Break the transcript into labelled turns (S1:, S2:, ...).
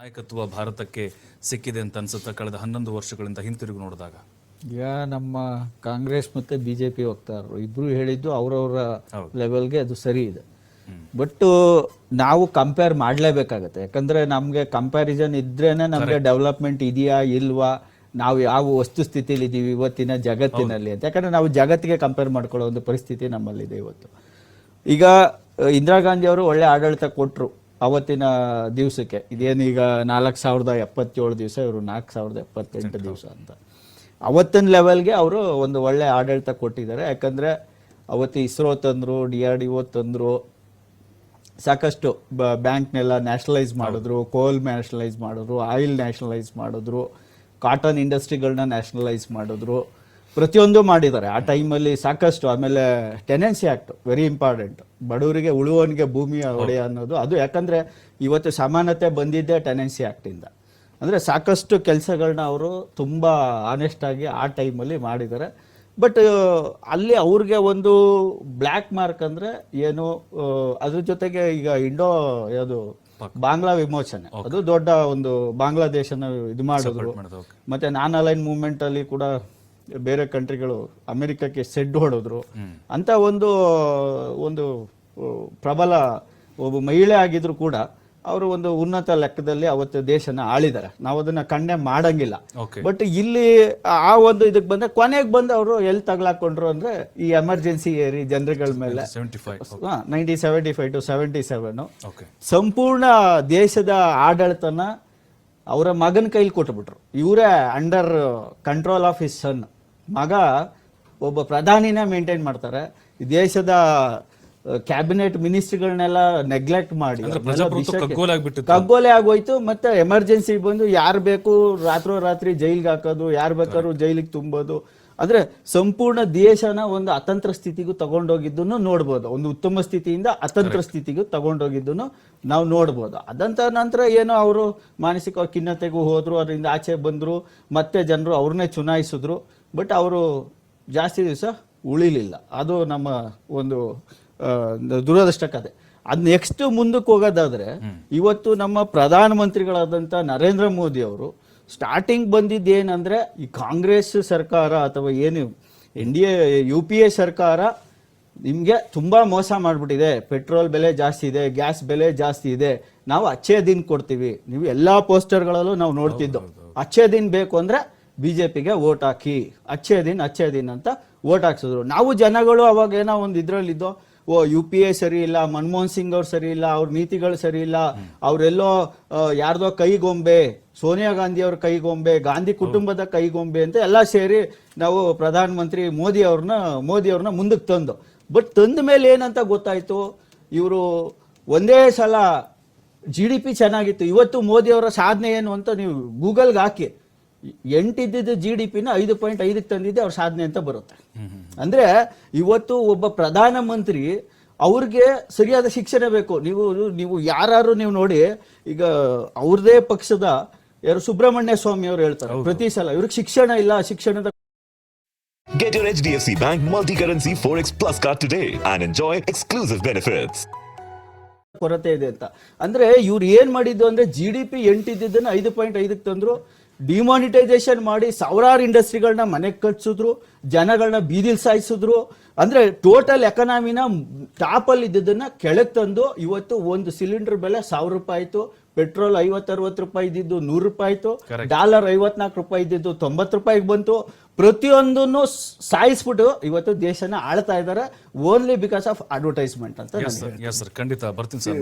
S1: ನಾಯಕತ್ವ ಭಾರತಕ್ಕೆ ಸಿಕ್ಕಿದೆ ಅಂತ ಅನ್ಸುತ್ತಾ ಕಳೆದ 11 ವರ್ಷಗಳಿಂದ ಹಿಂತಿರುಗಿ ನೋಡಿದಾಗ?
S2: ಈಗ ನಮ್ಮ ಕಾಂಗ್ರೆಸ್ ಮತ್ತೆ ಬಿಜೆಪಿ ವಕ್ತಾರರು ಇಬ್ರು ಹೇಳಿದ್ದು ಅವರವರ ಲೆವೆಲ್ಗೆ ಅದು ಸರಿ ಇದೆ. ಬಟ್ ನಾವು ಕಂಪೇರ್ ಮಾಡಲೇಬೇಕಾಗತ್ತೆ. ಯಾಕಂದ್ರೆ ನಮಗೆ ಕಂಪ್ಯಾರಿಸನ್ ಇದ್ರೇನೆ ನಮಗೆ ಡೆವಲಪ್ಮೆಂಟ್ ಇದೆಯಾ ಇಲ್ವಾ, ನಾವು ಯಾವ ವಸ್ತುಸ್ಥಿತಿಲಿ ಇದ್ದೀವಿ ಇವತ್ತಿನ ಜಗತ್ತಿನಲ್ಲಿ ಅಂತ. ಯಾಕಂದ್ರೆ ನಾವು ಜಗತ್ತಿಗೆ ಕಂಪೇರ್ ಮಾಡ್ಕೊಳ್ಳೋ ಒಂದು ಪರಿಸ್ಥಿತಿ ನಮ್ಮಲ್ಲಿದೆ ಇವತ್ತು. ಈಗ ಇಂದಿರಾ ಗಾಂಧಿ ಅವರು ಒಳ್ಳೆ ಆಡಳಿತ ಕೊಟ್ಟರು ಅವತ್ತಿನ ದಿವಸಕ್ಕೆ. ಇದೇನು ಈಗ 4077 ದಿವಸ, ಇವರು 4078 ದಿವಸ ಅಂತ. ಅವತ್ತಿನ ಲೆವೆಲ್ಗೆ ಅವರು ಒಂದು ಒಳ್ಳೆ ಆಡಳಿತ ಕೊಟ್ಟಿದ್ದಾರೆ. ಯಾಕಂದರೆ ಅವತ್ತು ಇಸ್ರೋ ತಂದರು, DRDO ತಂದರು, ಸಾಕಷ್ಟು ಬ್ಯಾಂಕ್ನೆಲ್ಲ ನ್ಯಾಷನಲೈಸ್ ಮಾಡಿದ್ರು, ಕೋಲ್ ನ್ಯಾಷನಲೈಸ್ ಮಾಡಿದ್ರು, ಆಯಿಲ್ ನ್ಯಾಷನಲೈಸ್ ಮಾಡಿದ್ರು, ಕಾಟನ್ ಇಂಡಸ್ಟ್ರಿಗಳನ್ನ ನ್ಯಾಷನಲೈಸ್ ಮಾಡಿದ್ರು, ಪ್ರತಿಯೊಂದು ಮಾಡಿದ್ದಾರೆ ಆ ಟೈಮಲ್ಲಿ ಸಾಕಷ್ಟು. ಆಮೇಲೆ ಟೆನೆನ್ಸಿ ಆ್ಯಕ್ಟ್ ವೆರಿ ಇಂಪಾರ್ಟೆಂಟ್, ಬಡವರಿಗೆ ಉಳುವವನಿಗೆ ಭೂಮಿಯ ಒಡೆಯ ಅನ್ನೋದು ಅದು. ಯಾಕಂದರೆ ಇವತ್ತು ಸಮಾನತೆ ಬಂದಿದ್ದೇ ಟೆನೆನ್ಸಿ ಆ್ಯಕ್ಟಿಂದ. ಅಂದರೆ ಸಾಕಷ್ಟು ಕೆಲಸಗಳನ್ನ ಅವರು ತುಂಬ ಆನೆಸ್ಟಾಗಿ ಆ ಟೈಮಲ್ಲಿ ಮಾಡಿದ್ದಾರೆ. ಬಟ್ ಅಲ್ಲಿ ಅವ್ರಿಗೆ ಒಂದು ಬ್ಲ್ಯಾಕ್ ಮಾರ್ಕ್ ಅಂದರೆ ಏನು, ಅದ್ರ ಜೊತೆಗೆ ಈಗ ಯಾವುದು ಬಾಂಗ್ಲಾ ವಿಮೋಚನೆ, ಅದು ದೊಡ್ಡ ಒಂದು ಬಾಂಗ್ಲಾದೇಶನ ಇದು ಮಾಡಿದ್ರು. ಮತ್ತೆ ನಾನ್ ಅಲೈನ್ ಮೂವ್ಮೆಂಟ್ ಅಲ್ಲಿ ಕೂಡ ಬೇರೆ ಕಂಟ್ರಿಗಳು ಅಮೆರಿಕಕ್ಕೆ ಸೆಡ್ ಹೊಡೆದ್ರು ಅಂತ ಒಂದು ಪ್ರಬಲ ಒಬ್ಬ ಮಹಿಳೆ ಆಗಿದ್ರು ಕೂಡ ಅವರು ಒಂದು ಉನ್ನತ ಲೆಕ್ಕದಲ್ಲಿ ಅವತ್ತು ದೇಶನ ಆಳಿದ್ದಾರೆ. ನಾವು ಅದನ್ನ ಖಂಡನೆ ಮಾಡಂಗಿಲ್ಲ. ಬಟ್ ಇಲ್ಲಿ ಆ ಒಂದು ಇದಕ್ಕೆ ಬಂದ್ರೆ ಕೊನೆಗೆ ಬಂದು ಅವರು ಎಲ್ಲಿ ತಗ್ಲಾಕೊಂಡ್ರು ಅಂದ್ರೆ ಈ ಎಮರ್ಜೆನ್ಸಿ ಏರಿ ಜನರುಗಳ ಮೇಲೆ 1975 to 77 ಸಂಪೂರ್ಣ ದೇಶದ ಆಡಳಿತನ ಅವರ ಮಗನ ಕೈಲಿ ಕೊಟ್ಬಿಟ್ರು. ಇವರೇ under control of his son. ಮಗ ಒಬ್ಬ ಪ್ರಧಾನಿನ ಮೇಂಟೈನ್ ಮಾಡ್ತಾರೆ. ದೇಶದ ಕ್ಯಾಬಿನೆಟ್ ಮಿನಿಸ್ಟ್ರಿಗಳನ್ನೆಲ್ಲ ನೆಗ್ಲೆಕ್ಟ್ ಮಾಡಿ ಕಗ್ಗೋಲೆ ಆಗೋಯ್ತು. ಮತ್ತೆ ಎಮರ್ಜೆನ್ಸಿ ಬಂದು ಯಾರು ಬೇಕು ರಾತ್ರಿ ಜೈಲಿಗೆ ಹಾಕೋದು, ಯಾರು ಬೇಕಾದ್ರೂ ಜೈಲಿಗೆ ತುಂಬೋದು. ಅಂದ್ರೆ ಸಂಪೂರ್ಣ ದೇಶನ ಒಂದು ಅತಂತ್ರ ಸ್ಥಿತಿಗೂ ತಗೊಂಡೋಗಿದ್ದನ್ನು ನೋಡ್ಬೋದು. ಒಂದು ಉತ್ತಮ ಸ್ಥಿತಿಯಿಂದ ಅತಂತ್ರ ಸ್ಥಿತಿಗೂ ತಗೊಂಡೋಗಿದ್ದನ್ನು ನಾವು ನೋಡ್ಬೋದು. ಅದಂತ ನಂತರ ಏನೋ ಅವರು ಮಾನಸಿಕ ಖಿನ್ನತೆಗೂ ಹೋದ್ರು, ಅದರಿಂದ ಆಚೆ ಬಂದ್ರು, ಮತ್ತೆ ಜನರು ಅವ್ರನ್ನೇ ಚುನಾಯಿಸಿದ್ರು. ಬಟ್ ಅವರು ಜಾಸ್ತಿ ದಿವಸ ಉಳಿಲಿಲ್ಲ. ಅದು ನಮ್ಮ ಒಂದು ದುರದೃಷ್ಟ ಕತೆ. ಅದ್ ನೆಕ್ಸ್ಟ್ ಮುಂದಕ್ಕೆ ಹೋಗೋದಾದ್ರೆ, ಇವತ್ತು ನಮ್ಮ ಪ್ರಧಾನಮಂತ್ರಿಗಳಾದಂಥ ನರೇಂದ್ರ ಮೋದಿ ಅವರು ಸ್ಟಾರ್ಟಿಂಗ್ ಬಂದಿದ್ದೇನಂದ್ರೆ, ಈ ಕಾಂಗ್ರೆಸ್ ಸರ್ಕಾರ ಅಥವಾ ಏನು UPA ಸರ್ಕಾರ ನಿಮಗೆ ತುಂಬಾ ಮೋಸ ಮಾಡಿಬಿಟ್ಟಿದೆ, ಪೆಟ್ರೋಲ್ ಬೆಲೆ ಜಾಸ್ತಿ ಇದೆ, ಗ್ಯಾಸ್ ಬೆಲೆ ಜಾಸ್ತಿ ಇದೆ, ನಾವು ಅಚ್ಚೇ ದಿನ ಕೊಡ್ತೀವಿ. ನೀವು ಎಲ್ಲಾ ಪೋಸ್ಟರ್ಗಳಲ್ಲೂ ನಾವು ನೋಡ್ತಿದ್ದೋ, ಅಚ್ಚೇ ದಿನ ಬೇಕು ಅಂದ್ರೆ ಬಿಜೆಪಿಗೆ ವೋಟ್ ಹಾಕಿ, ಅಚ್ಚೇ ದಿನ ಅಂತ ವೋಟ್ ಹಾಕ್ಸಿದ್ರು. ನಾವು ಜನಗಳು ಅವಾಗ ಏನೋ ಒಂದು ಇದ್ರಲ್ಲಿದ್ದೋ, UPA ಸರಿ ಇಲ್ಲ, ಮನಮೋಹನ್ ಸಿಂಗ್ ಅವ್ರು ಸರಿ ಇಲ್ಲ, ಅವ್ರ ನೀತಿಗಳು ಸರಿ ಇಲ್ಲ, ಅವರೆಲ್ಲೋ ಯಾರ್ದೋ ಕೈಗೊಂಬೆ, ಸೋನಿಯಾ ಗಾಂಧಿ ಅವ್ರ ಕೈಗೊಂಬೆ, ಗಾಂಧಿ ಕುಟುಂಬದ ಕೈಗೊಂಬೆ ಅಂತ ಎಲ್ಲ ಸೇರಿ ನಾವು ಪ್ರಧಾನಮಂತ್ರಿ ಮೋದಿ ಅವ್ರನ್ನ ಮುಂದಕ್ಕೆ ತಂದು. ಬಟ್ ತಂದ ಮೇಲೆ ಏನಂತ ಗೊತ್ತಾಯ್ತು, ಇವರು ಒಂದೇ ಸಲ GDP ಚೆನ್ನಾಗಿತ್ತು. ಇವತ್ತು ಮೋದಿ ಅವರ ಸಾಧನೆ ಏನು ಅಂತ ನೀವು ಗೂಗಲ್ಗೆ ಹಾಕಿ, 8 ಇದ್ದಿದ್ದು GDPನ 5.5 ತಂದಿದ್ದೆ ಅವ್ರ ಸಾಧನೆ ಅಂತ ಬರುತ್ತೆ. ಅಂದ್ರೆ ಇವತ್ತು ಒಬ್ಬ ಪ್ರಧಾನಮಂತ್ರಿ ಅವ್ರಿಗೆ ಸರಿಯಾದ ಶಿಕ್ಷಣ ಬೇಕು. ನೀವು ಯಾರು ನೀವು ನೋಡಿ, ಈಗ ಅವ್ರದೇ ಪಕ್ಷದ ಯಾರು ಸುಬ್ರಹ್ಮಣ್ಯ ಸ್ವಾಮಿ ಅವರು ಹೇಳ್ತಾರೆ ಪ್ರತಿ ಸಲ ಇವ್ರಿಗೆ ಶಿಕ್ಷಣ ಇಲ್ಲ, ಶಿಕ್ಷಣದ.
S3: Get your HDFC Bank multi-currency Forex Plus card today and enjoy exclusive benefits.
S2: ಕೊರತೆ ಇದೆ ಅಂತ. ಅಂದ್ರೆ ಇವ್ರು ಏನ್ ಮಾಡಿದ್ದು ಅಂದ್ರೆ GDP 8 ಇದ್ದಿದ್ದನ್ನ 5.5 ತಂದ್ರು, ಡಿಮಾನಿಟೈಸೇಷನ್ ಮಾಡಿ ಸಾವಿರಾರು ಇಂಡಸ್ಟ್ರಿಗಳನ್ನ ಮನೆಗೆ ಕಟ್ಸಿದ್ರು, ಜನಗಳನ್ನ ಬೀದಿಲ್ ಸಾಯಿಸಿದ್ರು. ಅಂದ್ರೆ ಟೋಟಲ್ ಎಕನಾಮಿನ ಟಾಪ್ ಅಲ್ಲಿ ಇದ್ದದನ್ನ ಕೆಳಗೆ ತಂದು ಇವತ್ತು ಒಂದು ಸಿಲಿಂಡರ್ ಬೆಲೆ 1000 ರೂಪಾಯಿ ಆಯ್ತು, ಪೆಟ್ರೋಲ್ 50-60 ರೂಪಾಯಿ ಇದ್ದಿದ್ದು 100 ರೂಪಾಯಿ ಆಯ್ತು, ಡಾಲರ್ 54 ರೂಪಾಯಿ ಇದ್ದಿದ್ದು 90 ರೂಪಾಯಿಗೆ ಬಂತು. ಪ್ರತಿಯೊಂದನ್ನು ಸಾಯಿಸ್ಬಿಟ್ಟು ಇವತ್ತು ದೇಶನ ಆಳ್ತಾ ಇದ್ದಾರೆ, ಓನ್ಲಿ ಬಿಕಾಸ್ ಆಫ್ ಅಡ್ವರ್ಟೈಸ್ಮೆಂಟ್ ಅಂತ.
S1: ಖಂಡಿತ ಬರ್ತೀನಿ ಸರ್.